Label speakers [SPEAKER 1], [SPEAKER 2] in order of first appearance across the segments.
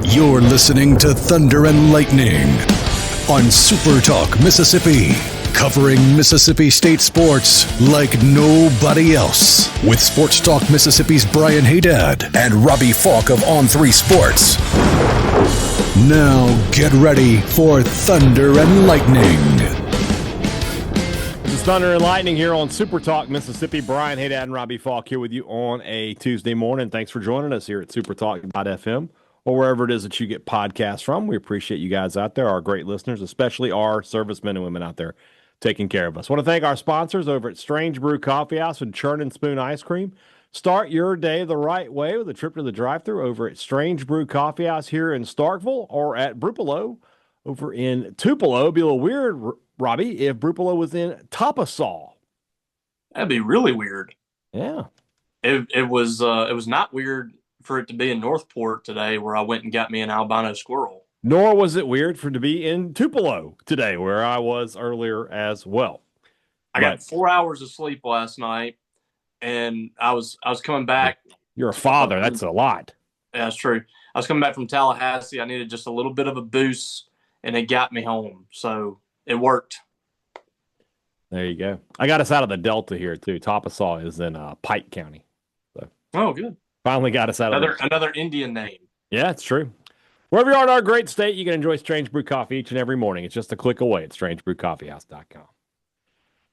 [SPEAKER 1] You're listening to Thunder and Lightning on SuperTalk Mississippi, covering Mississippi State sports like nobody else. With Sports Talk Mississippi's Brian Hadad and Robbie Faulk of On3 Sports. Now get ready for Thunder and Lightning.
[SPEAKER 2] This is Thunder and Lightning here on SuperTalk Mississippi. Brian Hadad and Robbie Faulk here with you on a Tuesday morning. Thanks for joining us here at SuperTalk.fm. or wherever it is that you get podcasts from. We appreciate you guys out there, our great listeners, especially our servicemen and women out there taking care of us. I want to thank our sponsors over at Strange Brew Coffee House and Churn and Spoon Ice Cream. Start your day the right way with a trip to the drive-thru over at Strange Brew Coffee House here in Starkville or at Brupolo over in Tupelo. It'd be a little weird, Robbie, if Brupolo was in Topsaw.
[SPEAKER 3] That'd be really weird.
[SPEAKER 2] Yeah.
[SPEAKER 3] It was not weird for it to be in Northport today, where I went and got me an albino squirrel.
[SPEAKER 2] Nor was it weird for it to be in Tupelo today, where I was earlier as well.
[SPEAKER 3] I got 4 hours of sleep last night, and I was coming back.
[SPEAKER 2] You're a father. That's a lot.
[SPEAKER 3] Yeah, that's true. I was coming back from Tallahassee. I needed just a little bit of a boost, and it got me home. So it worked.
[SPEAKER 2] There you go. I got us out of the Delta here, too. Topsaw is in Pike County. So.
[SPEAKER 3] Oh, good.
[SPEAKER 2] Finally got us out of
[SPEAKER 3] another Indian name.
[SPEAKER 2] Yeah, it's true. Wherever you are in our great state, you can enjoy Strange Brew Coffee each and every morning. It's just a click away at strangebrewcoffeehouse.com.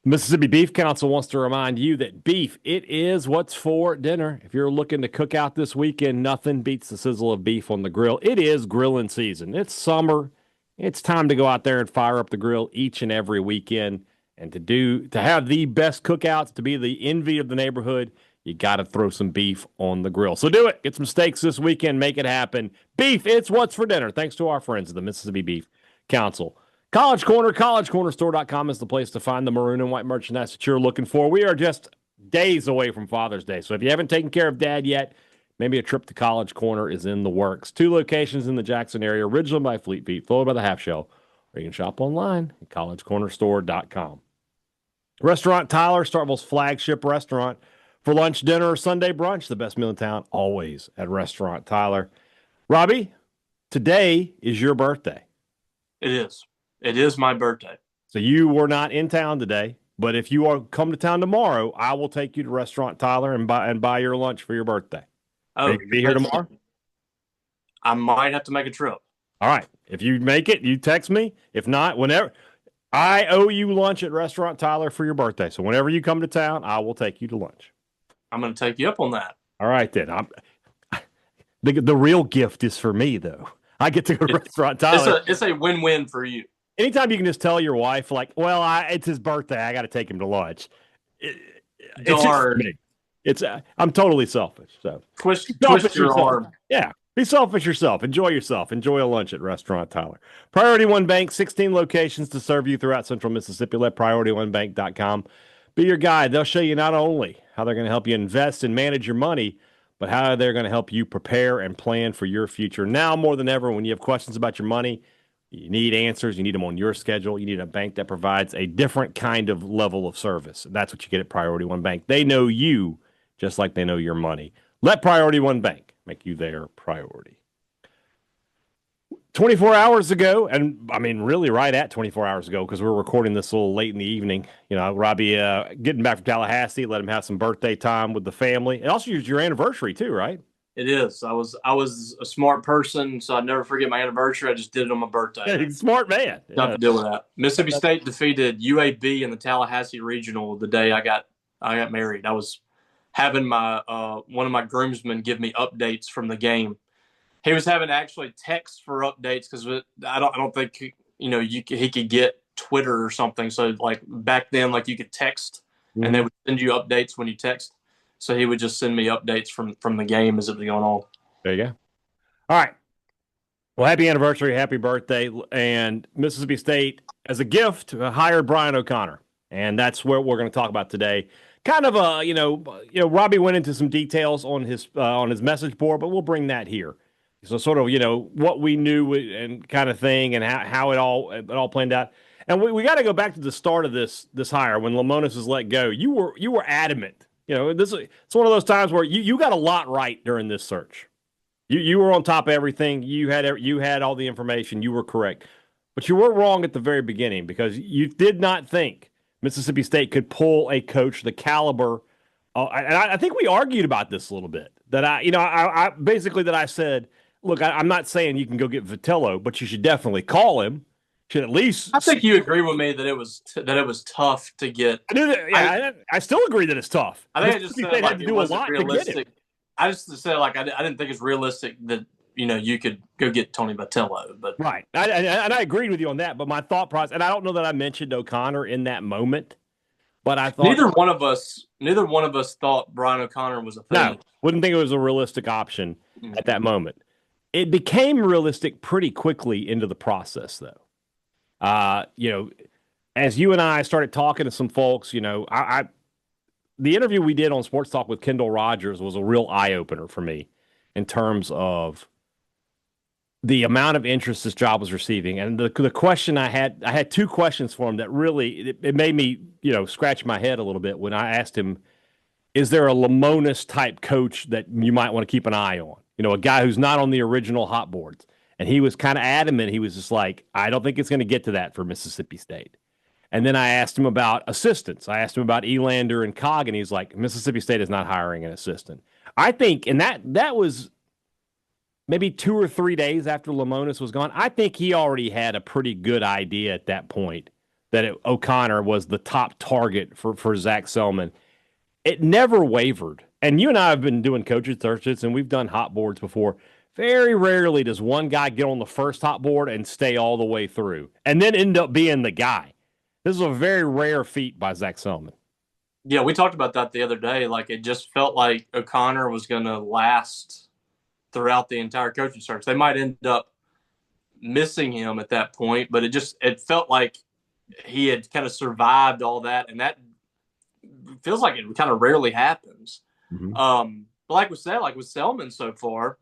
[SPEAKER 2] The Mississippi Beef Council wants to remind you that beef, it is what's for dinner. If you're looking to cook out this weekend, nothing beats the sizzle of beef on the grill. It is grilling season. It's summer. It's time to go out there and fire up the grill each and every weekend. And to have the best cookouts, to be the envy of the neighborhood, you got to throw some beef on the grill. So do it. Get some steaks this weekend. Make it happen. Beef, it's what's for dinner. Thanks to our friends at the Mississippi Beef Council. College Corner, collegecornerstore.com is the place to find the maroon and white merchandise that you're looking for. We are just days away from Father's Day. So if you haven't taken care of Dad yet, maybe a trip to College Corner is in the works. 2 locations in the Jackson area, originally by Fleet Feet, followed by the Half Shell, or you can shop online at collegecornerstore.com. Restaurant Tyler, Starkville's flagship restaurant. For lunch, dinner, or Sunday brunch, the best meal in town, always at Restaurant Tyler. Robbie, today is your birthday.
[SPEAKER 3] It is. It is my birthday.
[SPEAKER 2] So you were not in town today, but if you come to town tomorrow, I will take you to Restaurant Tyler and buy your lunch for your birthday.
[SPEAKER 3] Oh,
[SPEAKER 2] you be here tomorrow?
[SPEAKER 3] I might have to make a trip.
[SPEAKER 2] All right. If you make it, you text me. If not, whenever. I owe you lunch at Restaurant Tyler for your birthday. So whenever you come to town, I will take you to lunch.
[SPEAKER 3] I'm going to take you up on that.
[SPEAKER 2] All right, then. The real gift is for me, though. I get to go to Restaurant Tyler.
[SPEAKER 3] It's a win-win for you.
[SPEAKER 2] Anytime you can just tell your wife, like, well, it's his birthday, I got to take him to lunch. It's just for me. I'm totally selfish. So
[SPEAKER 3] twist
[SPEAKER 2] yourself.
[SPEAKER 3] your arm.
[SPEAKER 2] Yeah. Be selfish yourself. Enjoy yourself. Enjoy a lunch at Restaurant Tyler. Priority One Bank, 16 locations to serve you throughout central Mississippi. Let PriorityOneBank.com be your guide. They'll show you not only how they're going to help you invest and manage your money, but how they're going to help you prepare and plan for your future. Now more than ever, when you have questions about your money, you need answers. You need them on your schedule. You need a bank that provides a different kind of level of service. And that's what you get at Priority One Bank. They know you just like they know your money. Let Priority One Bank make you their priority. 24 hours ago, and I mean really right at 24 hours ago, because we're recording this a little late in the evening. You know, Robbie getting back from Tallahassee, let him have some birthday time with the family. It also is your anniversary too, right?
[SPEAKER 3] It is. I was a smart person, so I'd never forget my anniversary. I just did it on my birthday.
[SPEAKER 2] Yeah, smart man.
[SPEAKER 3] Not to deal with that. Mississippi State defeated UAB in the Tallahassee Regional the day I got married. I was having my one of my groomsmen give me updates from the game. He was having to actually text for updates because I don't think he could get Twitter or something. So like back then, like you could text and they would send you updates when you text. So he would just send me updates from the game as it was going on.
[SPEAKER 2] There you go. All right. Well, happy anniversary, happy birthday, and Mississippi State as a gift hired Brian O'Connor, and that's what we're going to talk about today. Kind of Robbie went into some details on his message board, but we'll bring that here. So sort of, what we knew and kind of thing and how it all planned out. And we got to go back to the start of this hire when Lamonis was let go. You were adamant. It's one of those times where you got a lot right during this search. You were on top of everything. You had all the information. You were correct. But you were wrong at the very beginning because you did not think Mississippi State could pull a coach the caliber. And I think we argued about this a little bit. That I basically that I said, look, I'm not saying you can go get Vitello, but you should definitely call him. Should at least.
[SPEAKER 3] I think you agree with me that it was tough to get.
[SPEAKER 2] I do that, yeah, I still agree that it's tough.
[SPEAKER 3] I think I just said
[SPEAKER 2] they
[SPEAKER 3] like
[SPEAKER 2] had to
[SPEAKER 3] it
[SPEAKER 2] do a
[SPEAKER 3] wasn't
[SPEAKER 2] lot to get
[SPEAKER 3] realistic.
[SPEAKER 2] it.
[SPEAKER 3] I just said like I didn't think it's realistic that you could go get Tony Vitello, but
[SPEAKER 2] Right, and I agreed with you on that. But my thought process, and I don't know that I mentioned O'Connor in that moment, but I thought
[SPEAKER 3] neither one of us thought Brian O'Connor was a thing.
[SPEAKER 2] No, wouldn't think it was a realistic option at that moment. It became realistic pretty quickly into the process, though. As you and I started talking to some folks, the interview we did on Sports Talk with Kendall Rogers was a real eye opener for me in terms of the amount of interest this job was receiving. And the question I had two questions for him that really it made me scratch my head a little bit when I asked him, is there a Lamonis type coach that you might want to keep an eye on? A guy who's not on the original hot boards. And he was kind of adamant. He was just like, I don't think it's going to get to that for Mississippi State. And then I asked him about assistants. I asked him about Elander and Cog, and he's like, Mississippi State is not hiring an assistant. I think, and that was maybe 2 or 3 days after Lamonis was gone. I think he already had a pretty good idea at that point that O'Connor was the top target for Zac Selmon. It never wavered. And you and I have been doing coaches searches, and we've done hot boards before. Very rarely does one guy get on the first hot board and stay all the way through and then end up being the guy. This is a very rare feat by Zac Selmon.
[SPEAKER 3] Yeah, we talked about that the other day. Like, it just felt like O'Connor was going to last throughout the entire coaching search. They might end up missing him at that point, but it felt like he had kind of survived all that, and that feels like it kind of rarely happens.
[SPEAKER 2] Mm-hmm.
[SPEAKER 3] But like we said, like with Selmon so far,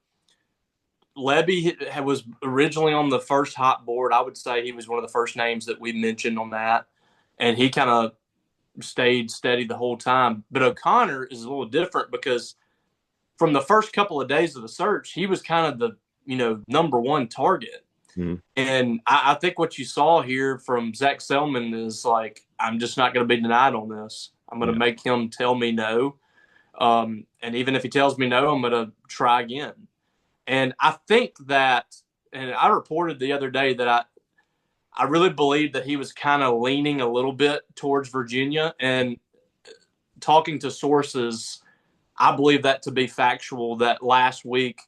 [SPEAKER 3] Levy was originally on the first hot board. I would say he was one of the first names that we mentioned on that, and he kind of stayed steady the whole time. But O'Connor is a little different because from the first couple of days of the search, he was kind of the number one target.
[SPEAKER 2] Mm-hmm.
[SPEAKER 3] And I think what you saw here from Zac Selmon is like, I'm just not going to be denied on this. I'm going to make him tell me no. And even if he tells me no, I'm going to try again. And I think that, and I reported the other day that I really believe that he was kind of leaning a little bit towards Virginia. And talking to sources, I believe that to be factual, that last week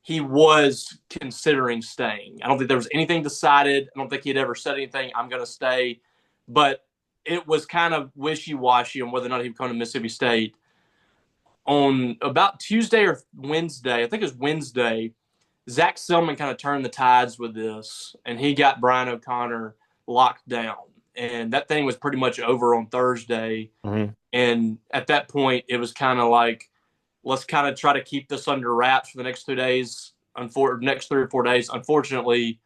[SPEAKER 3] he was considering staying. I don't think there was anything decided. I don't think he'd ever said anything, I'm going to stay. But it was kind of wishy-washy on whether or not he would come to Mississippi State. On about Tuesday or Wednesday, I think it was Wednesday, Zac Selmon kind of turned the tides with this, and he got Brian O'Connor locked down. And that thing was pretty much over on Thursday.
[SPEAKER 2] Mm-hmm.
[SPEAKER 3] And at that point, it was kind of like, let's kind of try to keep this under wraps for the next 2 days, next 3 or 4 days. Unfortunately,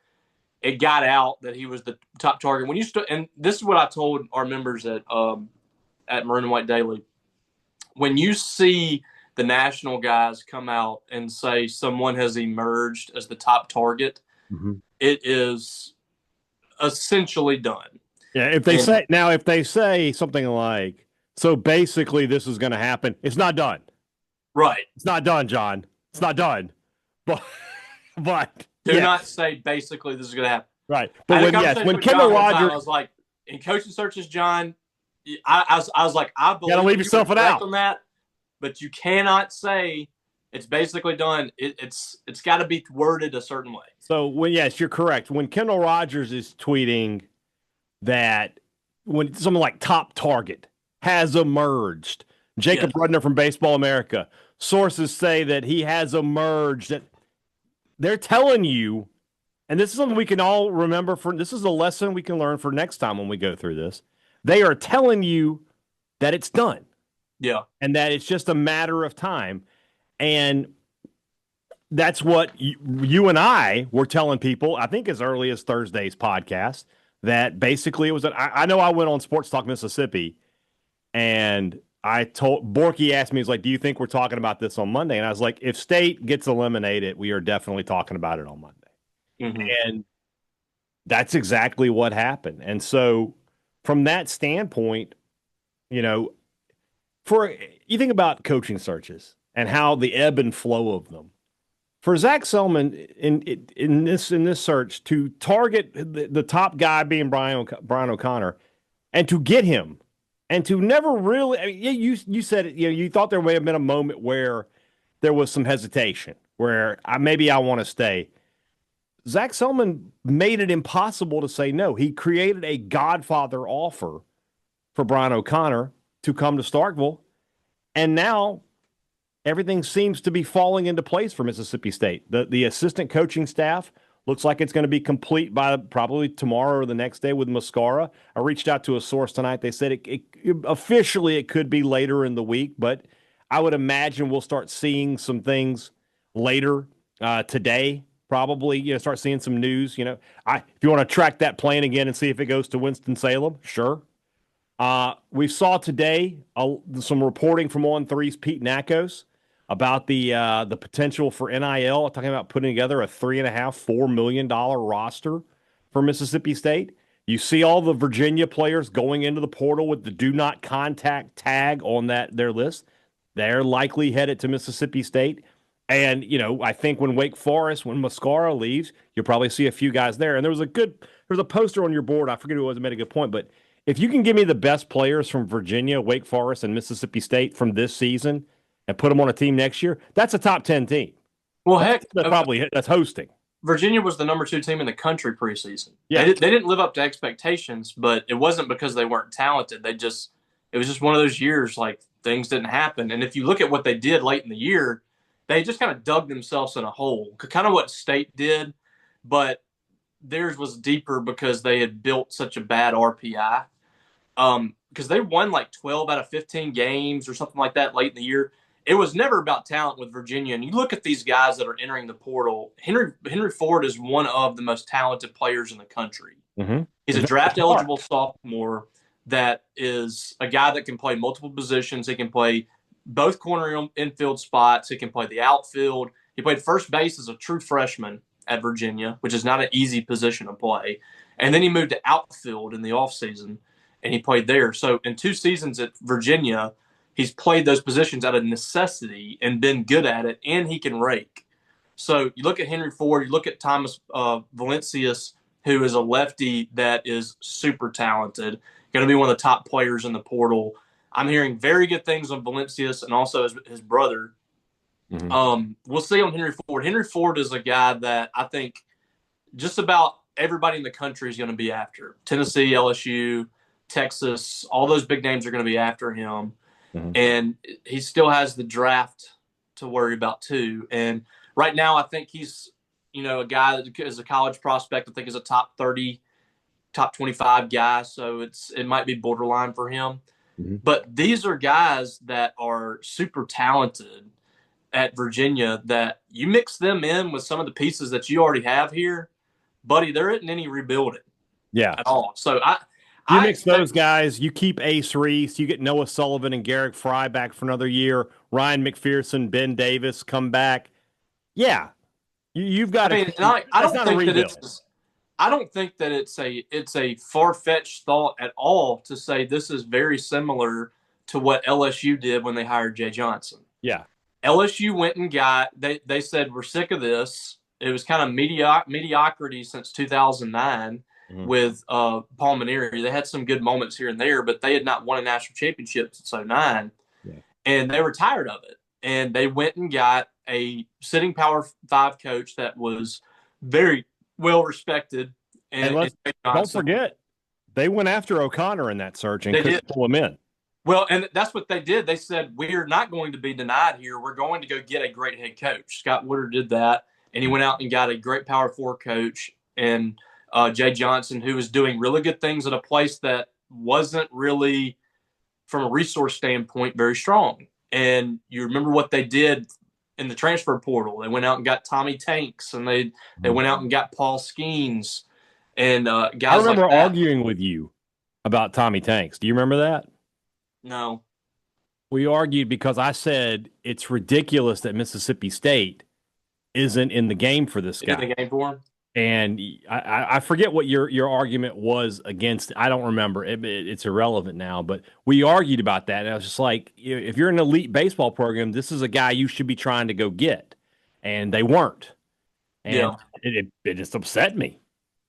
[SPEAKER 3] it got out that he was the top target. When you and this is what I told our members at Maroon and White Daily. When you see the national guys come out and say someone has emerged as the top target,
[SPEAKER 2] mm-hmm.
[SPEAKER 3] It is essentially done.
[SPEAKER 2] Yeah, if they say something like, so basically this is going to happen, it's not done.
[SPEAKER 3] Right.
[SPEAKER 2] It's not done, John. It's not done. But
[SPEAKER 3] do not say basically this is going to happen.
[SPEAKER 2] Right. But when Kendall Rogers,
[SPEAKER 3] I was like, in coaching searches, John, I was like, I believe
[SPEAKER 2] gotta leave yourself an out
[SPEAKER 3] on that, but you cannot say it's basically done. It's got to be worded a certain way.
[SPEAKER 2] So yes, you're correct. When Kendall Rogers is tweeting that when someone like top target has emerged, Jacob Rudner from Baseball America, sources say that he has emerged, that they're telling you, and this is something we can all remember this is a lesson we can learn for next time when we go through this. They are telling you that it's done.
[SPEAKER 3] Yeah.
[SPEAKER 2] And that it's just a matter of time. And that's what you and I were telling people, I think as early as Thursday's podcast, that basically it was I know I went on Sports Talk Mississippi, and Borky asked me, he's like, do you think we're talking about this on Monday? And I was like, if State gets eliminated, we are definitely talking about it on Monday.
[SPEAKER 3] Mm-hmm.
[SPEAKER 2] And that's exactly what happened. And so from that standpoint, you know, you think about coaching searches and how the ebb and flow of them. For Zac Selmon in this search to target the top guy being Brian O'Connor and to get him and to never really, I mean, you said it, you thought there may have been a moment where there was some hesitation where maybe I want to stay. Zac Selmon made it impossible to say no. He created a Godfather offer for Brian O'Connor to come to Starkville, and now everything seems to be falling into place for Mississippi State. The assistant coaching staff looks like it's going to be complete by probably tomorrow or the next day with Mascara. I reached out to a source tonight. They said officially it could be later in the week, but I would imagine we'll start seeing some things later today. Probably, start seeing some news. If you want to track that plane again and see if it goes to Winston-Salem, sure. We saw today some reporting from On3's Pete Nakos about the potential for NIL, talking about putting together a $3.5–4 million roster for Mississippi State. You see all the Virginia players going into the portal with the do not contact tag on their list. They're likely headed to Mississippi State. And, I think when Mascara leaves, you'll probably see a few guys there. And there was a poster on your board. I forget who it was that made a good point, but if you can give me the best players from Virginia, Wake Forest, and Mississippi State from this season and put them on a team next year, that's a top 10 team.
[SPEAKER 3] Well,
[SPEAKER 2] that's hosting.
[SPEAKER 3] Virginia was the number 2 team in the country preseason.
[SPEAKER 2] Yeah.
[SPEAKER 3] They didn't live up to expectations, but it wasn't because they weren't talented. It was just one of those years like things didn't happen. And if you look at what they did late in the year, they just kind of dug themselves in a hole, kind of what State did, but theirs was deeper because they had built such a bad RPI. Because they won like 12 out of 15 games or something like that late in the year. It was never about talent with Virginia. And you look at these guys that are entering the portal. Henry Ford is one of the most talented players in the country.
[SPEAKER 2] Mm-hmm.
[SPEAKER 3] He's a draft-eligible sophomore that is a guy that can play multiple positions. He can play both corner infield spots. He can play the outfield. He played first base as a true freshman at Virginia, which is not an easy position to play. And then he moved to outfield in the offseason, and he played there. So in 2 seasons at Virginia, he's played those positions out of necessity and been good at it, and he can rake. So you look at Henry Ford, you look at Thomas Valencius, who is a lefty that is super talented, going to be one of the top players in the portal. I'm hearing very good things on Valencius and also his brother. Mm-hmm. We'll see on Henry Ford. Henry Ford is a guy that I think just about everybody in the country is going to be after. Tennessee, LSU, Texas, all those big names are going to be after him. Mm-hmm. And he still has the draft to worry about too. And right now I think he's, a guy that is a college prospect. I think is a top 30, top 25 guy. So it might be borderline for him. Mm-hmm. But these are guys that are super talented at Virginia that you mix them in with some of the pieces that you already have here, buddy, there isn't any rebuilding at all. So
[SPEAKER 2] you mix those guys, you keep Ace Reese, you get Noah Sullivan and Garrick Fry back for another year, Ryan McPherson, Ben Davis come back. Yeah. You've got
[SPEAKER 3] I don't think that it's a far-fetched thought at all to say this is very similar to what LSU did when they hired Jay Johnson.
[SPEAKER 2] Yeah.
[SPEAKER 3] LSU went and they said, we're sick of this. It was kind of mediocrity since 2009 with Paul Maneri. They had some good moments here and there, but they had not won a national championship since 2009. Yeah. And they were tired of it. And they went and got a sitting Power 5 coach that was very well respected.
[SPEAKER 2] And don't forget, they went after O'Connor in that search and couldn't pull him in.
[SPEAKER 3] Well, and that's what they did. They said, we're not going to be denied here. We're going to go get a great head coach. Scott Woodard did that, and he went out and got a great Power 4 coach and Jay Johnson, who was doing really good things at a place that wasn't really, from a resource standpoint, very strong. And you remember what they did in the transfer portal. They went out and got Tommy Tanks, and they went out and got Paul Skeens and guys like that.
[SPEAKER 2] I remember arguing with you about Tommy Tanks. Do you remember that?
[SPEAKER 3] No.
[SPEAKER 2] We argued because I said it's ridiculous that Mississippi State isn't in the game for this
[SPEAKER 3] In
[SPEAKER 2] guy.
[SPEAKER 3] the game for him.
[SPEAKER 2] And I forget what your argument was against. I don't remember. It's irrelevant now. But we argued about that, and I was just like, if you're an elite baseball program, this is a guy you should be trying to go get, and they weren't. And
[SPEAKER 3] Yeah.
[SPEAKER 2] it just upset me.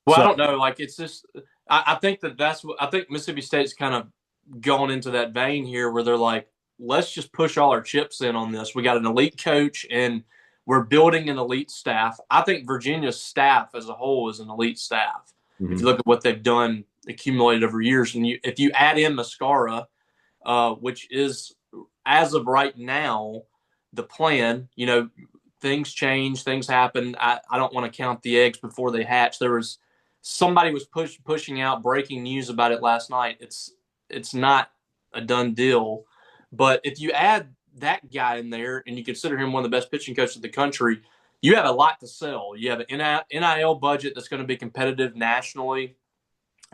[SPEAKER 3] Well,
[SPEAKER 2] So-
[SPEAKER 3] I don't know. Like, it's just I think that's what I think Mississippi State's kind of gone into that vein here where they're like, let's just push all our chips in on this. We got an elite coach and we're building an elite staff. I think Virginia's staff as a whole is an elite staff. If you look at what they've done accumulated over years, and if you add in Mascara, which is as of right now the plan, things change, things happen. I don't want to count the eggs before they hatch. There was somebody was pushing out breaking news about it last night. It's not a done deal, but if you add that guy in there and you consider him one of the best pitching coaches in the country, you have a lot to sell. You have an NIL budget that's going to be competitive nationally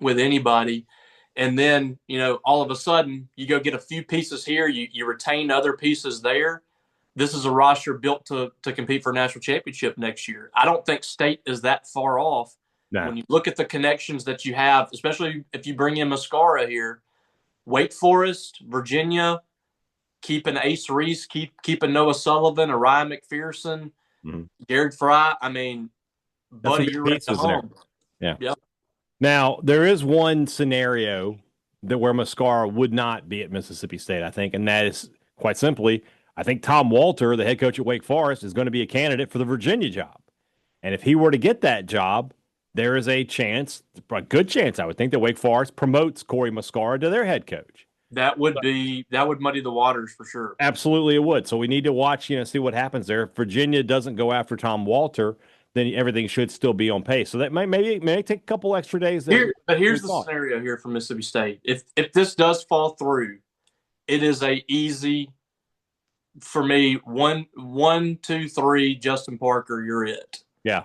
[SPEAKER 3] with anybody. And then, all of a sudden you go get a few pieces here, you retain other pieces there. This is a roster built to compete for a national championship next year. I don't think State is that far off.
[SPEAKER 2] No.
[SPEAKER 3] When you look at the connections that you have, especially if you bring in Mascara here, Wake Forest, Virginia, keeping Ace Reese, keeping Noah Sullivan, a Ryan McPherson, Jared Fry. I mean, buddy, you're ready to home.
[SPEAKER 2] Yeah.
[SPEAKER 3] Yep.
[SPEAKER 2] Now, there is one scenario where Mascara would not be at Mississippi State, I think, and that is quite simply, I think Tom Walter, the head coach at Wake Forest, is going to be a candidate for the Virginia job. And if he were to get that job, there is a good chance, I would think, that Wake Forest promotes Corey Mascara to their head coach.
[SPEAKER 3] That would muddy the waters for sure.
[SPEAKER 2] Absolutely, it would. So we need to watch, see what happens there. If Virginia doesn't go after Tom Walter, then everything should still be on pace. So that may take a couple extra days.
[SPEAKER 3] But here's the scenario here for Mississippi State. If this does fall through, it is a easy, for me, 1, 2, 3, Justin Parker, you're it.
[SPEAKER 2] Yeah.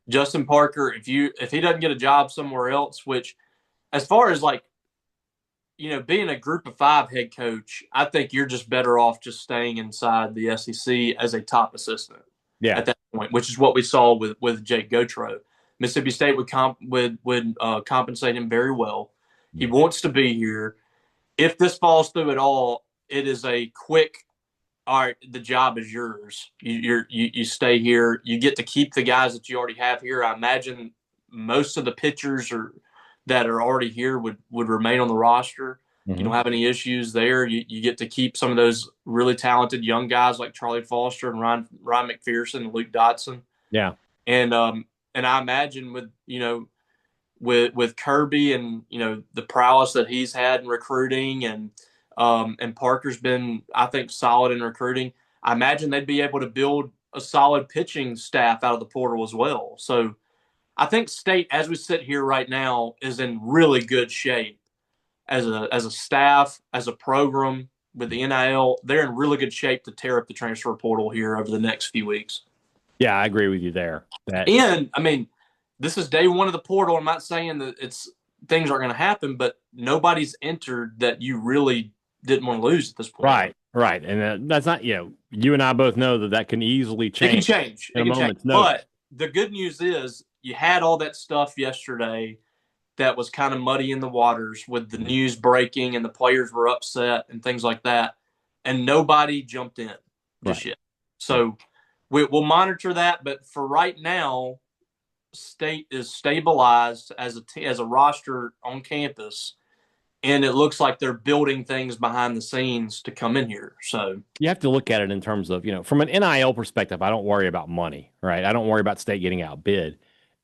[SPEAKER 3] Justin Parker, if he doesn't get a job somewhere else, which as far as being a group of 5 head coach, I think you're just better off just staying inside the SEC as a top assistant.
[SPEAKER 2] Yeah.
[SPEAKER 3] At that point, which is what we saw with Jake Gautreaux. Mississippi State would compensate him very well. He wants to be here. If this falls through at all, it is a quick, all right, the job is yours. You stay here. You get to keep the guys that you already have here. I imagine most of the pitchers that are already here would remain on the roster. Mm-hmm. You don't have any issues there. You get to keep some of those really talented young guys like Charlie Foster and Ryan McPherson and Luke Dotson.
[SPEAKER 2] Yeah.
[SPEAKER 3] And I imagine with Kirby and the prowess that he's had in recruiting and Parker's been, I think, solid in recruiting. I imagine they'd be able to build a solid pitching staff out of the portal as well. So I think State, as we sit here right now, is in really good shape as a staff, as a program with the NIL. They're in really good shape to tear up the transfer portal here over the next few weeks.
[SPEAKER 2] Yeah, I agree with you there.
[SPEAKER 3] And I mean, this is day one of the portal. I'm not saying that things aren't going to happen, but nobody's entered that you really didn't want to lose at this point.
[SPEAKER 2] Right. And that's not, you and I both know that can easily change.
[SPEAKER 3] It can change. But the good news is you had all that stuff yesterday that was kind of muddy in the waters with the news breaking and the players were upset and things like that. And nobody jumped in just yet. So we'll monitor that. But for right now, State is stabilized as a roster on campus. And it looks like they're building things behind the scenes to come in here. So
[SPEAKER 2] you have to look at it in terms of, from an NIL perspective, I don't worry about money, right? I don't worry about State getting outbid.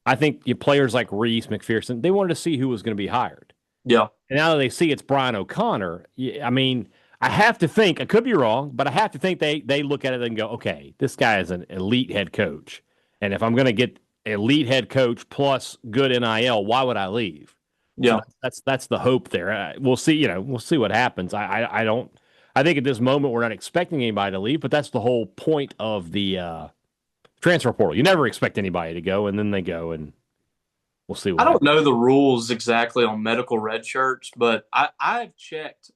[SPEAKER 2] I think players like Reese, McPherson, they wanted to see who was going to be hired.
[SPEAKER 3] Yeah.
[SPEAKER 2] And now that they see it's Brian O'Connor, I mean, I have to think, I could be wrong, but I have to think they look at it and go, okay, this guy is an elite head coach. And if I'm going to get elite head coach plus good NIL, why would I leave?
[SPEAKER 3] Yeah.
[SPEAKER 2] So that's the hope there. We'll see, we'll see what happens. I think at this moment we're not expecting anybody to leave, but that's the whole point of the transfer portal. You never expect anybody to go, and then they go, and we'll see what happens.
[SPEAKER 3] Know the rules exactly on medical red shirts, but I've checked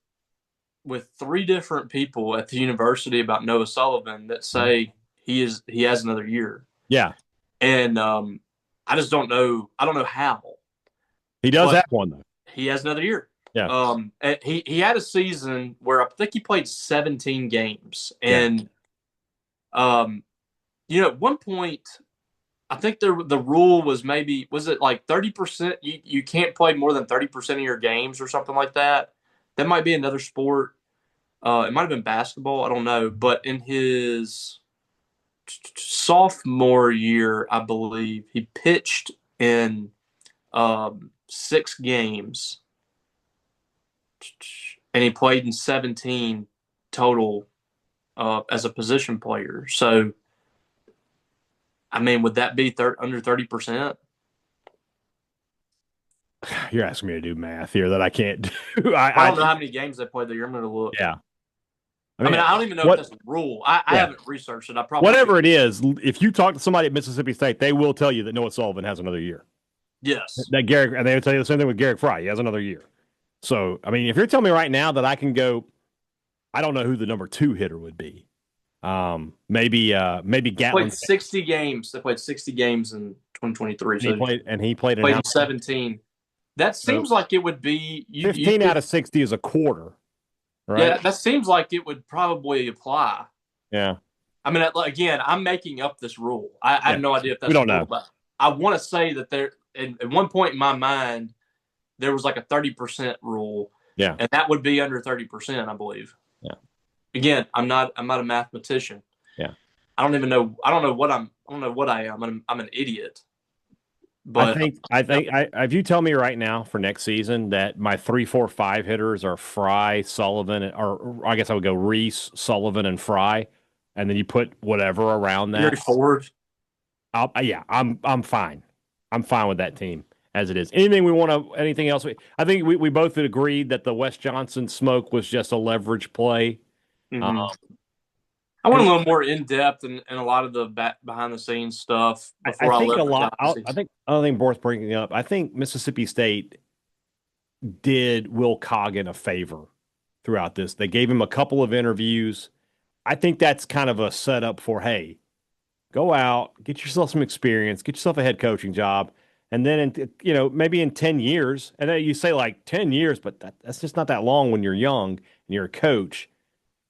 [SPEAKER 3] with 3 different people at the university about Noah Sullivan that say he has another year.
[SPEAKER 2] Yeah.
[SPEAKER 3] And I just don't know. I don't know how.
[SPEAKER 2] He does have one, though.
[SPEAKER 3] He has another year.
[SPEAKER 2] Yeah.
[SPEAKER 3] And he had a season where I think he played 17 games. And, at one point, I think the rule was it like 30%? You can't play more than 30% of your games or something like that. That might be another sport. It might have been basketball. I don't know. But in his sophomore year, I believe, he pitched in 6 games. And he played in 17 total as a position player. So, I mean, would that be under 30%?
[SPEAKER 2] You're asking me to do math here that I can't do.
[SPEAKER 3] I don't know how many games they played the year. I'm going to look.
[SPEAKER 2] Yeah.
[SPEAKER 3] I mean, I don't even know if that's a rule. I haven't researched it.
[SPEAKER 2] Whatever it is, if you talk to somebody at Mississippi State, they will tell you that Noah Sullivan has another year.
[SPEAKER 3] Yes.
[SPEAKER 2] And they would tell you the same thing with Garrick Fry. He has another year. So, I mean, if you're telling me right now that I can go, I don't know who the number 2 hitter would be. Maybe Gatlin.
[SPEAKER 3] Played 60 games. They played 60 games in 2023.
[SPEAKER 2] And he played
[SPEAKER 3] in 17. That seems like it would be
[SPEAKER 2] 15 out of 60 is a quarter. Right?
[SPEAKER 3] Yeah, that seems like it would probably apply.
[SPEAKER 2] Yeah.
[SPEAKER 3] I mean, again, I'm making up this rule. I have no idea if that's
[SPEAKER 2] we don't know.
[SPEAKER 3] But I want to say that at one point in my mind, there was like a 30% rule.
[SPEAKER 2] Yeah.
[SPEAKER 3] And that would be under 30%, I believe.
[SPEAKER 2] Yeah.
[SPEAKER 3] Again, I'm not a mathematician.
[SPEAKER 2] Yeah.
[SPEAKER 3] I don't know what I am. I'm an idiot. But
[SPEAKER 2] I think if you tell me right now for next season that my 3, 4, 5 hitters are Fry, Sullivan, or I guess I would go Reese, Sullivan, and Fry, and then you put whatever around that.
[SPEAKER 3] Forward.
[SPEAKER 2] I'm fine. I'm fine with that team as it is. Anything else? I think we both had agreed that the Wes Johnson smoke was just a leverage play.
[SPEAKER 3] Mm-hmm. I want a little more in depth and a lot of the behind the scenes stuff.
[SPEAKER 2] I think a lot. I think other thing worth bringing up. I think Mississippi State did Will Coggin a favor throughout this. They gave him a couple of interviews. I think that's kind of a setup for, hey, go out, get yourself some experience, get yourself a head coaching job, and then maybe in 10 years. And then you say like 10 years, but that's just not that long when you're young and you're a coach.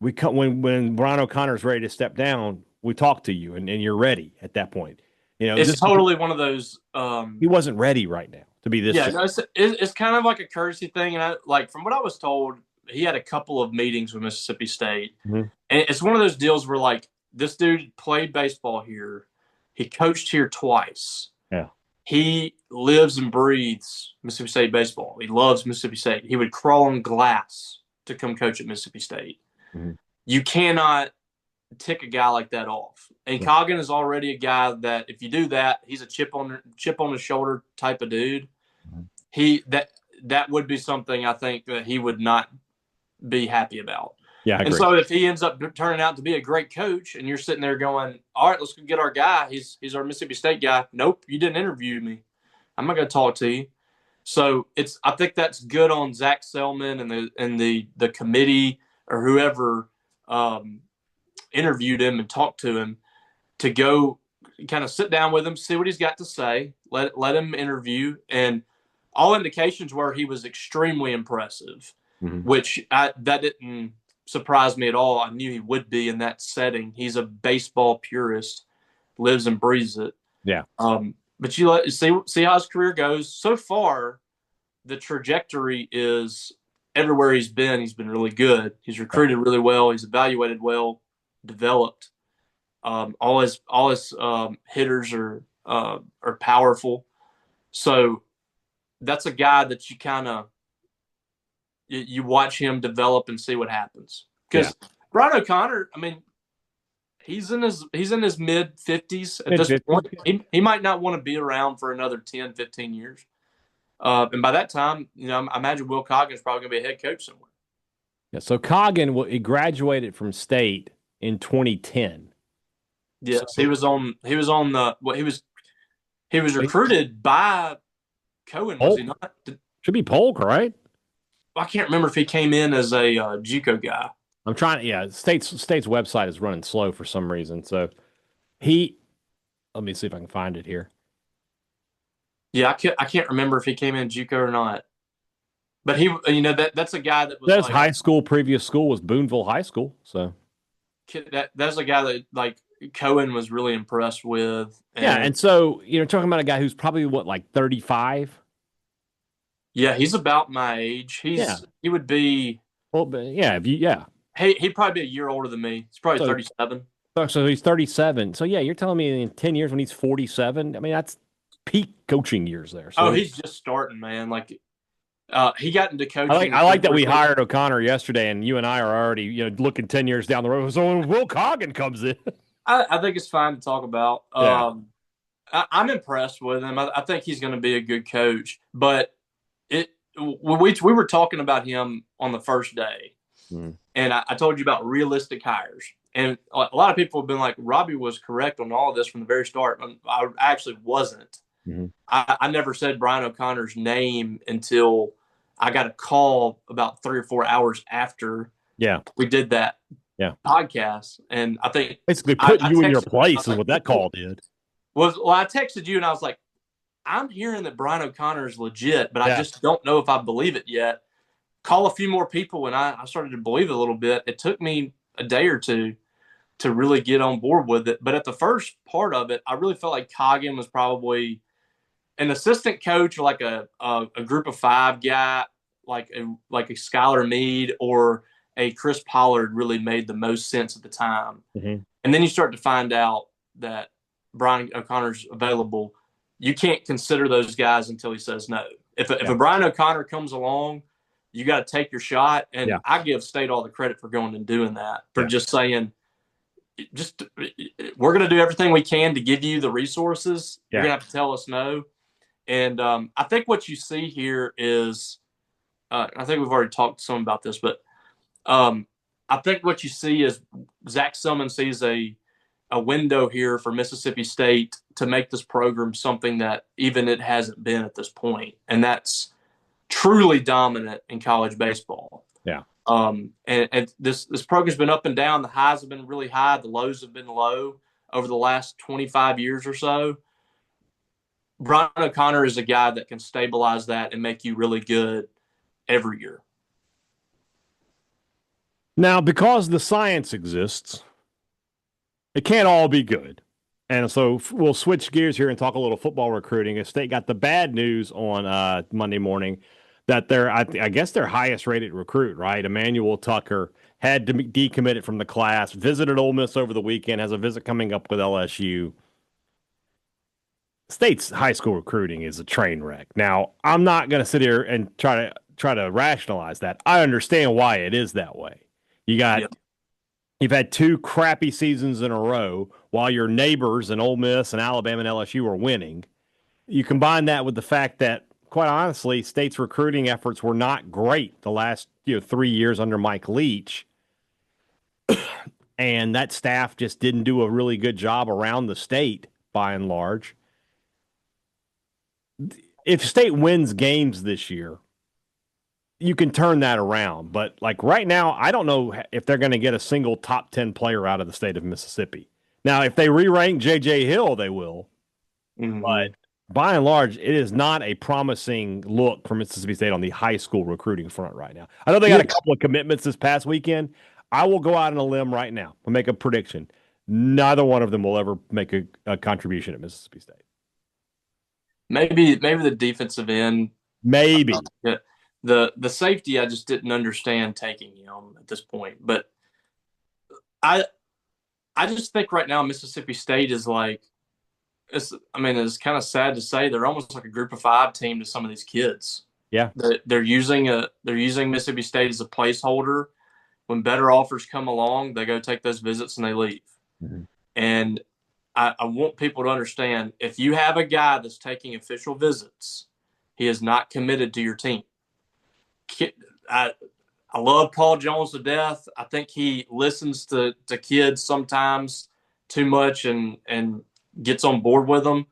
[SPEAKER 2] When Brian O'Connor's ready to step down, we talk to you and you're ready at that point.
[SPEAKER 3] It's totally one of those.
[SPEAKER 2] He wasn't ready right now to be this.
[SPEAKER 3] Yeah, no, it's kind of like a courtesy thing, and from what I was told, he had a couple of meetings with Mississippi State, and it's one of those deals where like this dude played baseball here, he coached here twice.
[SPEAKER 2] Yeah,
[SPEAKER 3] he lives and breathes Mississippi State baseball. He loves Mississippi State. He would crawl on glass to come coach at Mississippi State. Mm-hmm. You cannot tick a guy like that off. And Coggin is already a guy that if you do that, he's a chip on his shoulder type of dude. Mm-hmm. That would be something I think that he would not be happy about.
[SPEAKER 2] Yeah, I agree.
[SPEAKER 3] And so if he ends up turning out to be a great coach and you're sitting there going, all right, let's go get our guy. He's our Mississippi State guy. Nope, you didn't interview me. I'm not going to talk to you. So I think that's good on Zac Selmon and the committee or whoever interviewed him and talked to him to go kind of sit down with him, see what he's got to say, let him interview. And all indications were he was extremely impressive, which that didn't surprise me at all. I knew he would be in that setting. He's a baseball purist, lives and breathes it.
[SPEAKER 2] Yeah.
[SPEAKER 3] But you see how his career goes. So far, the trajectory is everywhere he's been really good. He's recruited really well. He's evaluated well, developed. All his hitters are powerful. So that's a guy that you kind of you watch him develop and see what happens. Because Brian O'Connor, I mean, he's in his mid 50s at this point. He might not want to be around for another 10, 15 years. And by that time, I imagine Will Coggin is probably going to be a head coach somewhere.
[SPEAKER 2] Yeah. So Coggin, he graduated from State in 2010.
[SPEAKER 3] Yes, so, he was recruited by Cohen, was he not?
[SPEAKER 2] Should be Polk, right?
[SPEAKER 3] I can't remember if he came in as a JUCO guy.
[SPEAKER 2] I'm trying to, yeah, state's website is running slow for some reason. So he, let me see if I can find it here.
[SPEAKER 3] Yeah, I can't remember if he came in JUCO or not. But he, that's a guy that was
[SPEAKER 2] His
[SPEAKER 3] like
[SPEAKER 2] high school, previous school was Boonville High School. So
[SPEAKER 3] that's a guy that like Cohen was really impressed with.
[SPEAKER 2] yeah,
[SPEAKER 3] And
[SPEAKER 2] and so talking about a guy who's probably what, like 35.
[SPEAKER 3] yeah, he's about my age.
[SPEAKER 2] Yeah,
[SPEAKER 3] He would be
[SPEAKER 2] well, but yeah, if you yeah,
[SPEAKER 3] he'd probably be a year older than me. He's probably
[SPEAKER 2] so
[SPEAKER 3] 37.
[SPEAKER 2] so he's 37. So yeah, you're telling me in 10 years when he's 47. I mean, that's peak coaching years there.
[SPEAKER 3] Oh,
[SPEAKER 2] So
[SPEAKER 3] he's just starting, man. Like he got into
[SPEAKER 2] I like
[SPEAKER 3] coaching
[SPEAKER 2] I like that we
[SPEAKER 3] really.
[SPEAKER 2] hired O'Connor yesterday, and you and I are already looking 10 years down the road. So when Will Coggin comes in,
[SPEAKER 3] I think it's fine to talk about.
[SPEAKER 2] yeah,
[SPEAKER 3] I'm impressed with him. I think he's going to be a good coach. But we were talking about him on the first day, and I told you about realistic hires. And a lot of people have been like, Robbie was correct on all of this from the very start. I actually wasn't.
[SPEAKER 2] mm-hmm.
[SPEAKER 3] I never said Brian O'Connor's name until I got a call about 3 or 4 hours after
[SPEAKER 2] Yeah,
[SPEAKER 3] we did that
[SPEAKER 2] yeah,
[SPEAKER 3] podcast. And I think
[SPEAKER 2] basically putting you in your
[SPEAKER 3] texted
[SPEAKER 2] place is
[SPEAKER 3] like,
[SPEAKER 2] what that call did.
[SPEAKER 3] I texted you and I was like, I'm hearing that Brian O'Connor is legit, but I
[SPEAKER 2] Yeah.
[SPEAKER 3] just don't know if I believe it yet. Call a few more people, and I started to believe it a little bit. It took me a day or two to really get on board with it. But at the first part of it, I really felt like Coggin was probably an assistant coach, or like a group of five guy, like a Skylar Meade or a Chris Pollard really made the most sense at the time.
[SPEAKER 2] Mm-hmm.
[SPEAKER 3] And then you start to find out that Brian O'Connor's available. You can't consider those guys until he says no. If a Brian O'Connor comes along, you got to take your shot. And I give State all the credit for going and doing that, for just saying, we're going to do everything we can to give you the resources. You're going to have to tell us no. And I think what you see here is, I think we've already talked some about this, but I think what you see is Zac Selmon sees a window here for Mississippi State to make this program something that even it hasn't been at this point, and that's truly dominant in college baseball.
[SPEAKER 2] Yeah.
[SPEAKER 3] And this program's been up and down. The highs have been really high. The lows have been low over the last 25 years or so. Brian O'Connor is a guy that can stabilize that and make you really good every year.
[SPEAKER 2] Now, because the science exists, it can't all be good. And so we'll switch gears here and talk a little football recruiting. If State got the bad news on Monday morning that I guess their highest rated recruit, right, Emmanuel Tucker, had to be decommitted from the class, visited Ole Miss over the weekend, has a visit coming up with LSU. State's high school recruiting is a train wreck. Now, I'm not going to sit here and try to rationalize that. I understand why it is that way. You've had two crappy seasons in a row while your neighbors in Ole Miss and Alabama and LSU are winning. You combine that with the fact that, quite honestly, State's recruiting efforts were not great the last 3 years under Mike Leach. And that staff just didn't do a really good job around the state, by and large. If State wins games this year, you can turn that around. But like right now, I don't know if they're going to get a single top 10 player out of the state of Mississippi. Now, if they re-rank J.J. Hill, they will. Mm-hmm. But by and large, it is not a promising look for Mississippi State on the high school recruiting front right now. I know they got a couple of commitments this past weekend. I will go out on a limb right now and make a prediction. Neither one of them will ever make a contribution at Mississippi State.
[SPEAKER 3] Maybe the defensive end.
[SPEAKER 2] Maybe.
[SPEAKER 3] The safety, I just didn't understand taking him at this point. But I just think right now Mississippi State is like, it's kind of sad to say, they're almost like a group of five team to some of these kids.
[SPEAKER 2] Yeah.
[SPEAKER 3] They're using Mississippi State as a placeholder. When better offers come along, they go take those visits and they leave. Mm-hmm. And I want people to understand, if you have a guy that's taking official visits, he is not committed to your team. I love Paul Jones to death. I think he listens to kids sometimes too much and gets on board with them.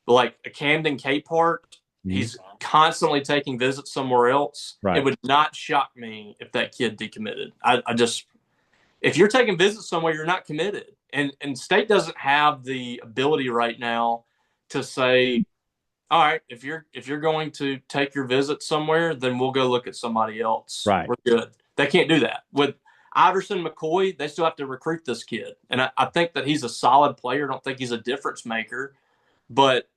[SPEAKER 3] But like a Camden Capehart, He's constantly taking visits somewhere else.
[SPEAKER 2] Right.
[SPEAKER 3] It would not shock me if that kid decommitted. If you're taking visits somewhere, you're not committed. And State doesn't have the ability right now to say, all right, if you're going to take your visit somewhere, then we'll go look at somebody else.
[SPEAKER 2] Right.
[SPEAKER 3] We're good. They can't do that. With Iverson McCoy, they still have to recruit this kid. And I think that he's a solid player. I don't think he's a difference maker. But,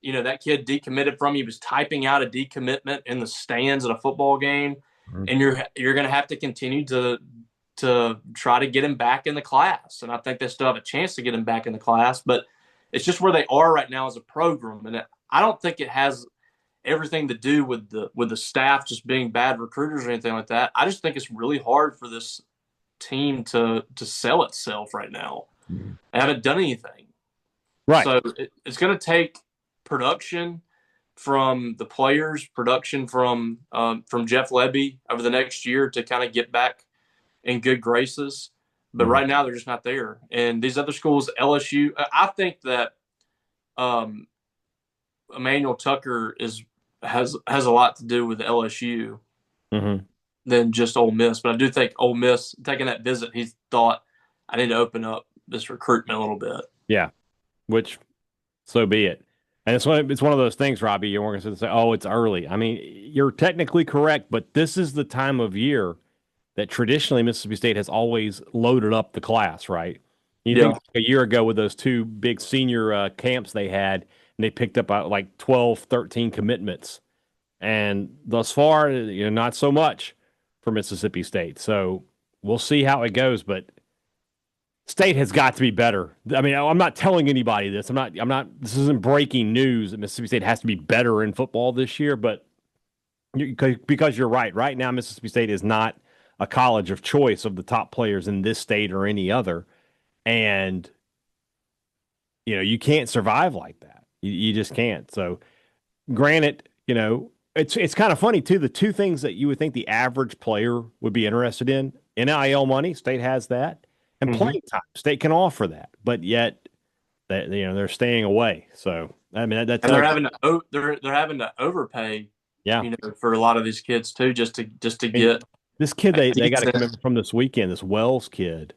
[SPEAKER 3] that kid decommitted from you. He was typing out a decommitment in the stands at a football game. Mm-hmm. And you're going to have to continue to try to get him back in the class. And I think they still have a chance to get him back in the class. But it's just where they are right now as a program. And I don't think it has everything to do with the staff just being bad recruiters or anything like that. I just think it's really hard for this team to sell itself right now. Mm-hmm. They haven't done anything.
[SPEAKER 2] Right.
[SPEAKER 3] So it's going to take production from the players, production from Jeff Lebby over the next year to kind of get back in good graces. But right now they're just not there. And these other schools, LSU, I think that Emmanuel Tucker has a lot to do with LSU than just Ole Miss. But I do think Ole Miss, taking that visit, he thought, I need to open up this recruitment a little bit.
[SPEAKER 2] Yeah, which, so be it. And it's one of those things, Robbie, you weren't going to say, oh, it's early. I mean, you're technically correct, but this is the time of year that traditionally Mississippi State has always loaded up the class, right? You think a year ago with those two big senior camps they had, and they picked up like 12, 13 commitments. And thus far, not so much for Mississippi State. So we'll see how it goes, but State has got to be better. I mean, I'm not telling anybody this. This isn't breaking news that Mississippi State has to be better in football this year, but because you're right. Right now, Mississippi State is not a college of choice of the top players in this state or any other. And, you can't survive like that. You just can't. So granted, it's kind of funny too. The two things that you would think the average player would be interested in, NIL money, State has that, and playing time. State can offer that, but yet they're staying away. So I mean, that's
[SPEAKER 3] and they're having to overpay. Yeah, for a lot of these kids too, just to get
[SPEAKER 2] this kid. They got to come in from this weekend. This Wells kid.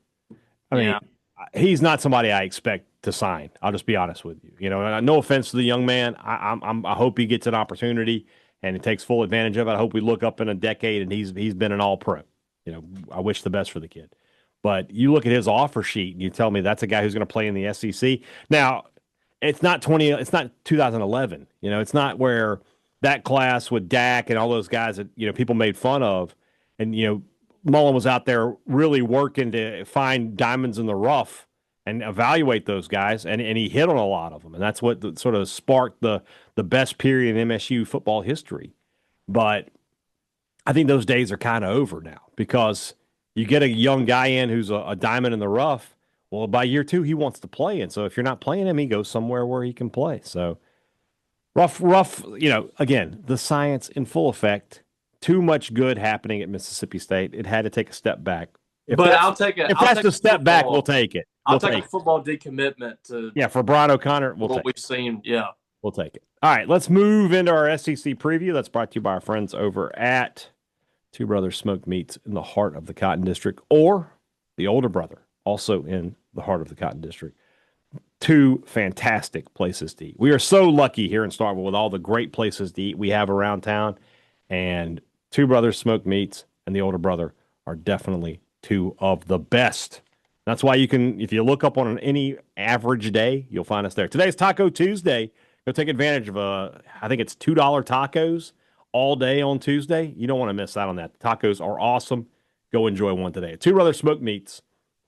[SPEAKER 2] I mean, he's not somebody I expect to sign. I'll just be honest with you. No offense to the young man. I hope he gets an opportunity and he takes full advantage of it. I hope we look up in a decade and he's been an All-Pro. I wish the best for the kid. But you look at his offer sheet and you tell me that's a guy who's going to play in the SEC. Now, it's not 2011. It's not where that class with Dak and all those guys that people made fun of, and Mullen was out there really working to find diamonds in the rough and evaluate those guys, and he hit on a lot of them, and that's what sort of sparked the best period in MSU football history. But I think those days are kind of over now because you get a young guy in who's a diamond in the rough. Well, by year two, he wants to play, and so if you're not playing him, he goes somewhere where he can play. So rough. Again, the science in full effect. Too much good happening at Mississippi State. It had to take a step back. If that's the step back, we'll take it.
[SPEAKER 3] I'll take a football decommitment to.
[SPEAKER 2] Yeah, for Brian O'Connor,
[SPEAKER 3] we've seen. Yeah,
[SPEAKER 2] we'll take it. All right, let's move into our SEC preview. That's brought to you by our friends over at Two Brothers Smoked Meats in the heart of the Cotton District, or the Older Brother, also in the heart of the Cotton District. Two fantastic places to eat. We are so lucky here in Starkville with all the great places to eat we have around town, and Two Brothers Smoked Meats and the Older Brother are definitely two of the best. That's why you can, if you look up on any average day, you'll find us there. Today's Taco Tuesday. Go take advantage of I think it's $2 tacos all day on Tuesday. You don't want to miss out on that. The tacos are awesome. Go enjoy one today. Two Brothers Smoked Meats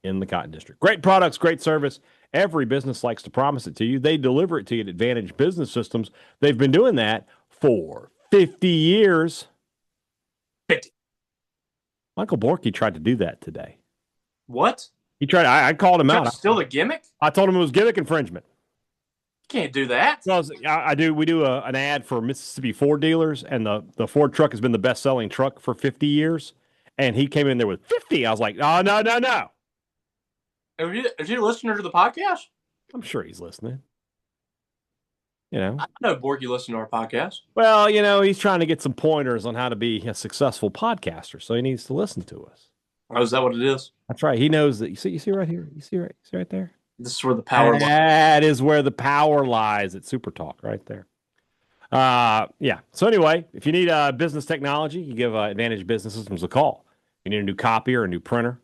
[SPEAKER 2] in the Cotton District. Great products, great service. Every business likes to promise it to you. They deliver it to you at Advantage Business Systems. They've been doing that for 50 years.
[SPEAKER 3] 50.
[SPEAKER 2] Michael Borky tried to do that today.
[SPEAKER 3] What?
[SPEAKER 2] He tried. I called him out.
[SPEAKER 3] Still a gimmick?
[SPEAKER 2] I told him it was gimmick infringement.
[SPEAKER 3] You can't do that.
[SPEAKER 2] Because we do an ad for Mississippi Ford dealers, and the Ford truck has been the best-selling truck for 50 years. And he came in there with 50. I was like, oh, no.
[SPEAKER 3] Is he a listener to the podcast?
[SPEAKER 2] I'm sure he's listening. You know,
[SPEAKER 3] I know Borky listened to our podcast.
[SPEAKER 2] well, he's trying to get some pointers on how to be a successful podcaster, so he needs to listen to us.
[SPEAKER 3] Oh, is that what it is?
[SPEAKER 2] That's right. He knows that. You see right here. You see right there.
[SPEAKER 3] This is where the power lies.
[SPEAKER 2] That is where the power lies at SuperTalk, right there. Yeah. So anyway, if you need business technology, you give Advantage Business Systems a call. You need a new copier, a new printer,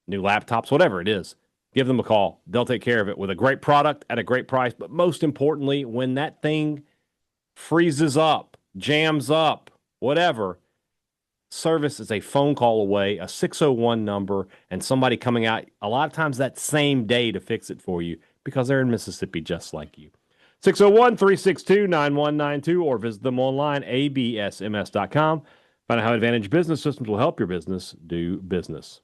[SPEAKER 2] new laptops, whatever it is. Give them a call. They'll take care of it with a great product at a great price. But most importantly, when that thing freezes up, jams up, whatever, service is a phone call away, a 601 number, and somebody coming out a lot of times that same day to fix it for you because they're in Mississippi just like you. 601-362-9192 or visit them online, absms.com. Find out how Advantage Business Systems will help your business do business.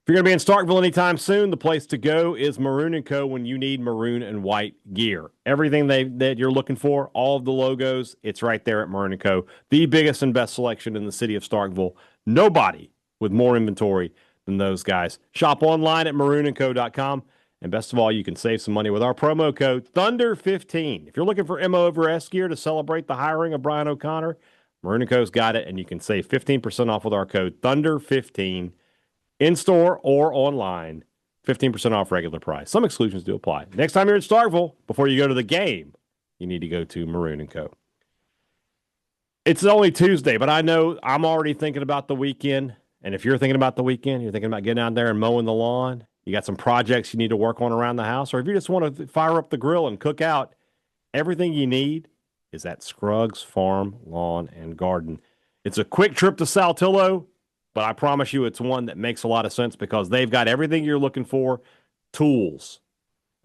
[SPEAKER 2] If you're going to be in Starkville anytime soon, the place to go is Maroon & Co. when you need maroon and white gear. Everything that you're looking for, all of the logos, it's right there at Maroon & Co. The biggest and best selection in the city of Starkville. Nobody with more inventory than those guys. Shop online at maroonandco.com. And best of all, you can save some money with our promo code Thunder15. If you're looking for MO over S gear to celebrate the hiring of Brian O'Connor, Maroon & Co.'s got it, and you can save 15% off with our code Thunder15. In-store or online, 15% off regular price. Some exclusions do apply. Next time you're in Starkville, before you go to the game, you need to go to Maroon & Co. It's only Tuesday, but I know I'm already thinking about the weekend. And if you're thinking about the weekend, you're thinking about getting out there and mowing the lawn, you got some projects you need to work on around the house, or if you just want to fire up the grill and cook out, everything you need is at Scruggs Farm Lawn and Garden. It's a quick trip to Saltillo, but I promise you it's one that makes a lot of sense because they've got everything you're looking for: tools,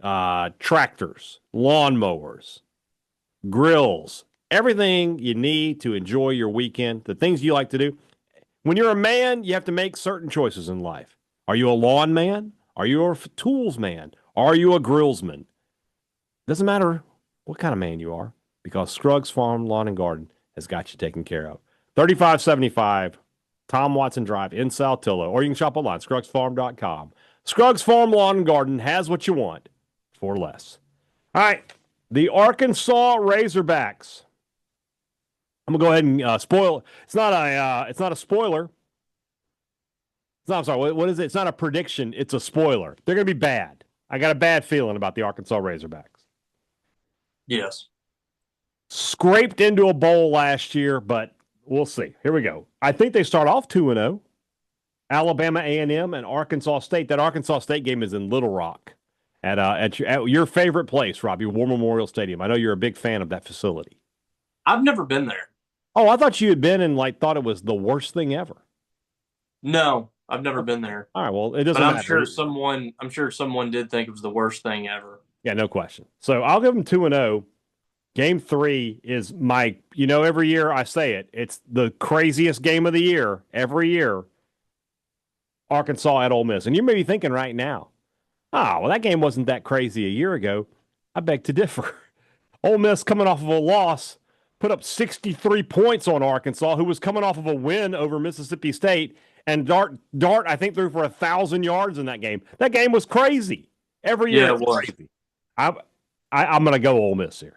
[SPEAKER 2] tractors, lawnmowers, grills, everything you need to enjoy your weekend, the things you like to do. When you're a man, you have to make certain choices in life. Are you a lawn man? Are you a tools man? Are you a grillsman? Doesn't matter what kind of man you are because Scruggs Farm Lawn and Garden has got you taken care of. 3575 Tom Watson Drive in Saltillo, or you can shop online, scruggsfarm.com. Scruggs Farm Lawn and Garden has what you want for less. All right, the Arkansas Razorbacks. I'm gonna go ahead and spoil. It's not a spoiler. I'm sorry. What is it? It's not a prediction. It's a spoiler. They're gonna be bad. I got a bad feeling about the Arkansas Razorbacks.
[SPEAKER 3] Yes.
[SPEAKER 2] Scraped into a bowl last year, but we'll see. Here we go. I think they start off 2-0. Alabama A&M and Arkansas State. That Arkansas State game is in Little Rock at your favorite place, Robbie, War Memorial Stadium. I know you're a big fan of that facility.
[SPEAKER 3] I've never been there.
[SPEAKER 2] Oh, I thought you had been and thought it was the worst thing ever.
[SPEAKER 3] No, I've never been there.
[SPEAKER 2] All right, well, it doesn't
[SPEAKER 3] matter. I'm sure someone did think it was the worst thing ever.
[SPEAKER 2] Yeah, no question. So I'll give them 2-0. Game 3 is every year I say it, it's the craziest game of the year, every year. Arkansas at Ole Miss. And you may be thinking right now, well, that game wasn't that crazy a year ago. I beg to differ. Ole Miss coming off of a loss, put up 63 points on Arkansas, who was coming off of a win over Mississippi State. And Dart, I think, threw for 1,000 yards in that game. That game was crazy. Every year it was crazy. I'm going to go Ole Miss here.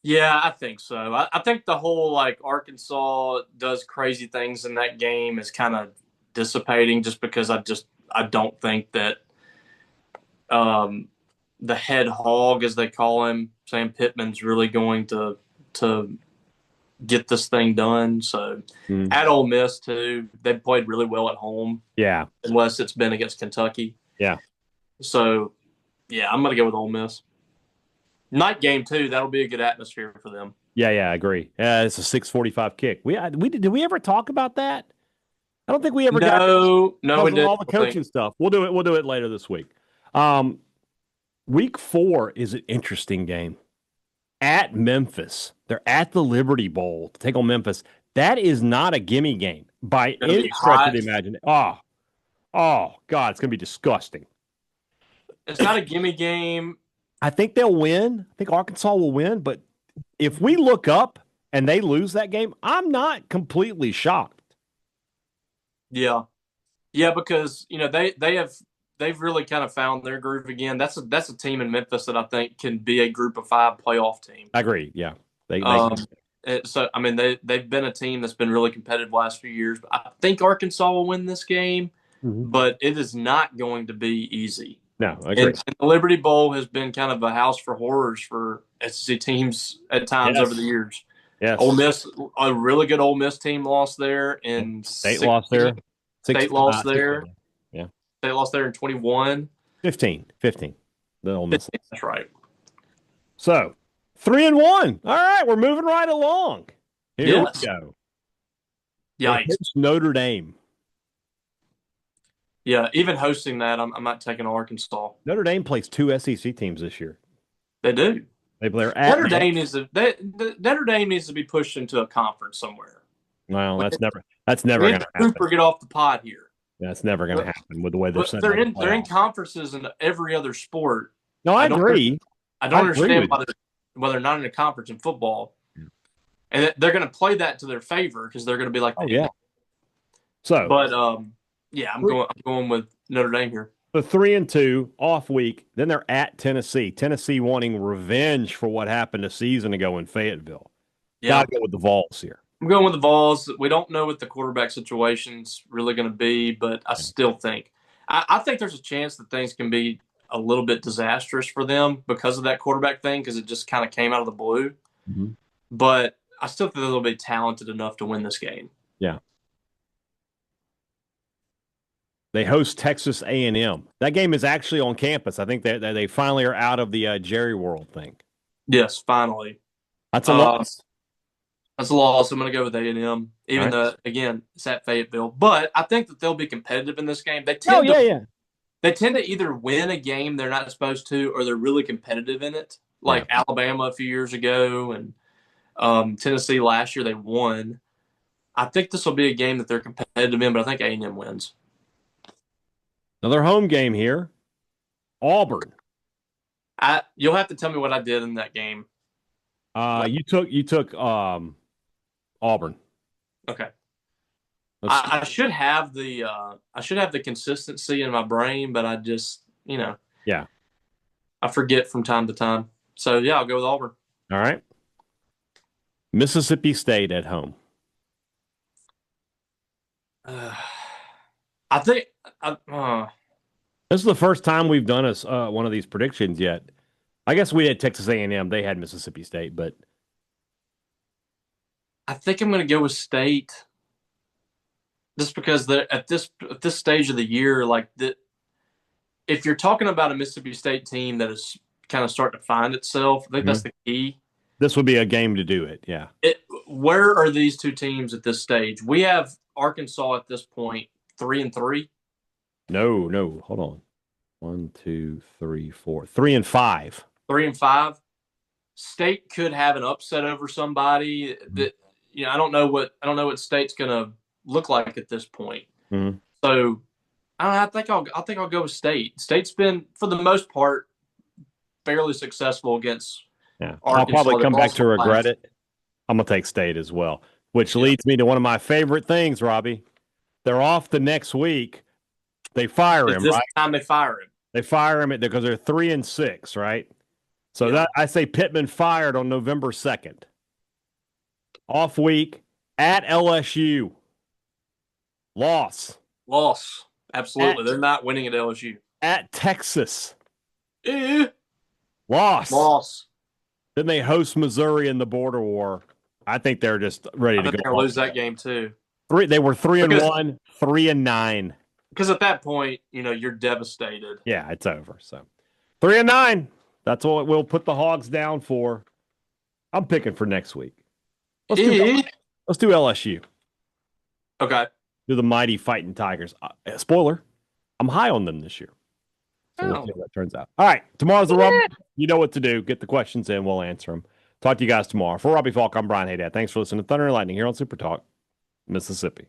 [SPEAKER 3] Yeah, I think so. I think the whole Arkansas does crazy things in that game is kind of dissipating just because I don't think that the head hog, as they call him, Sam Pittman's really going to get this thing done. So at Ole Miss too, they played really well at home.
[SPEAKER 2] Yeah.
[SPEAKER 3] Unless it's been against Kentucky.
[SPEAKER 2] Yeah.
[SPEAKER 3] So yeah, I'm going to go with Ole Miss. Night game too. That'll be a good atmosphere for them.
[SPEAKER 2] Yeah, I agree. It's a 6:45 kick. Did we ever talk about that? I don't think we ever got
[SPEAKER 3] no, we didn't.
[SPEAKER 2] All the coaching stuff. We'll do it later this week. Week 4 is an interesting game. At Memphis. They're at the Liberty Bowl to take on Memphis. That is not a gimme game by any stretch of the imagination. Oh, God, it's going to be disgusting.
[SPEAKER 3] It's not a gimme game.
[SPEAKER 2] I think they'll win. I think Arkansas will win. But if we look up and they lose that game, I'm not completely shocked.
[SPEAKER 3] Yeah. Yeah, because, they have they've really kind of found their groove again. That's a team in Memphis that I think can be a Group of 5 playoff team.
[SPEAKER 2] I agree. Yeah,
[SPEAKER 3] so I mean they've been a team that's been really competitive the last few years. I think Arkansas will win this game, but it is not going to be easy.
[SPEAKER 2] No, I agree.
[SPEAKER 3] And the Liberty Bowl has been kind of a house for horrors for SEC teams at times over the years.
[SPEAKER 2] Yes.
[SPEAKER 3] Ole Miss, a really good Ole Miss team lost there, and
[SPEAKER 2] State lost there.
[SPEAKER 3] State lost there.
[SPEAKER 2] Yeah.
[SPEAKER 3] State lost there in 21.
[SPEAKER 2] 15. The Ole Miss.
[SPEAKER 3] That's right.
[SPEAKER 2] So 3-1. All right, we're moving right along. Here we go.
[SPEAKER 3] Yikes.
[SPEAKER 2] Notre Dame.
[SPEAKER 3] Yeah, even hosting that, I'm not taking Arkansas.
[SPEAKER 2] Notre Dame plays 2 SEC teams this year.
[SPEAKER 3] They do.
[SPEAKER 2] They play
[SPEAKER 3] Notre Dame needs to be pushed into a conference somewhere.
[SPEAKER 2] Well, that's never going to happen.
[SPEAKER 3] Cooper, get off the pod here.
[SPEAKER 2] That's never going to happen with the way they're set.
[SPEAKER 3] They're in conferences in every other sport.
[SPEAKER 2] No, I agree.
[SPEAKER 3] I don't understand why they're not in a conference in football. And they're going to play that to their favor because they're going to be like,
[SPEAKER 2] So,
[SPEAKER 3] but I'm going with Notre Dame here.
[SPEAKER 2] The 3-2 off week. Then they're at Tennessee. Tennessee wanting revenge for what happened a season ago in Fayetteville.
[SPEAKER 3] Yeah,
[SPEAKER 2] gotta go with the Vols here.
[SPEAKER 3] I'm going with the Vols. We don't know what the quarterback situation's really going to be, but I still think I think there's a chance that things can be a little bit disastrous for them because of that quarterback thing, because it just kind of came out of the blue.
[SPEAKER 2] Mm-hmm.
[SPEAKER 3] But I still think they'll be talented enough to win this game.
[SPEAKER 2] Yeah. They host Texas A&M. That game is actually on campus. I think they finally are out of the Jerry World thing.
[SPEAKER 3] Yes, finally.
[SPEAKER 2] That's a loss.
[SPEAKER 3] That's a loss. I'm going to go with A&M, even though, again, it's at Fayetteville. But I think that they'll be competitive in this game. They tend to either win a game they're not supposed to, or they're really competitive in it, like Alabama a few years ago and Tennessee last year they won. I think this will be a game that they're competitive in, but I think A&M wins.
[SPEAKER 2] Another home game here. Auburn.
[SPEAKER 3] You'll have to tell me what I did in that game.
[SPEAKER 2] You took Auburn.
[SPEAKER 3] Okay. I should have the consistency in my brain, but I just I forget from time to time. So I'll go with Auburn.
[SPEAKER 2] All right. Mississippi State at home.
[SPEAKER 3] I think
[SPEAKER 2] this is the first time we've done one of these predictions yet. I guess we had Texas A&M. They had Mississippi State, but
[SPEAKER 3] I think I'm going to go with State, just because at this stage of the year, if you're talking about a Mississippi State team that is kind of starting to find itself, I think that's the key.
[SPEAKER 2] This would be a game to do it. Yeah.
[SPEAKER 3] Where are these two teams at this stage? We have Arkansas at this point 3-3.
[SPEAKER 2] No. Hold on. 1, 2, 3, 4. 3-5.
[SPEAKER 3] 3-5. State could have an upset over somebody that I don't know what State's going to look like at this point.
[SPEAKER 2] Mm-hmm.
[SPEAKER 3] So I think I'll go with State. State's been, for the most part, fairly successful against Arkansas.
[SPEAKER 2] I'll probably come back to regret it. I'm going to take State as well, which leads me to one of my favorite things, Robbie. They're off the next week. They fire him,
[SPEAKER 3] this
[SPEAKER 2] right?
[SPEAKER 3] time they fire him.
[SPEAKER 2] They fire him because they're 3-6, right? So that I say Pittman fired on November 2nd. Off week at LSU. Loss.
[SPEAKER 3] Absolutely. They're not winning at LSU.
[SPEAKER 2] At Texas. Loss. Then they host Missouri in the border war. I think they're just ready to go.
[SPEAKER 3] They're going to lose that game too.
[SPEAKER 2] They were 3-1, 3-9.
[SPEAKER 3] Because at that point, you're devastated.
[SPEAKER 2] Yeah, it's over. So 3-9. That's what we'll put the Hogs down for. I'm picking for next week. Let's do LSU.
[SPEAKER 3] Okay.
[SPEAKER 2] Do the mighty Fighting Tigers. Spoiler, I'm high on them this year. So we'll see how that turns out. All right, tomorrow's the rub. You know what to do. Get the questions in. We'll answer them. Talk to you guys tomorrow. For Robbie Faulk, I'm Brian Hadad. Thanks for listening to Thunder and Lightning here on Super Talk, Mississippi.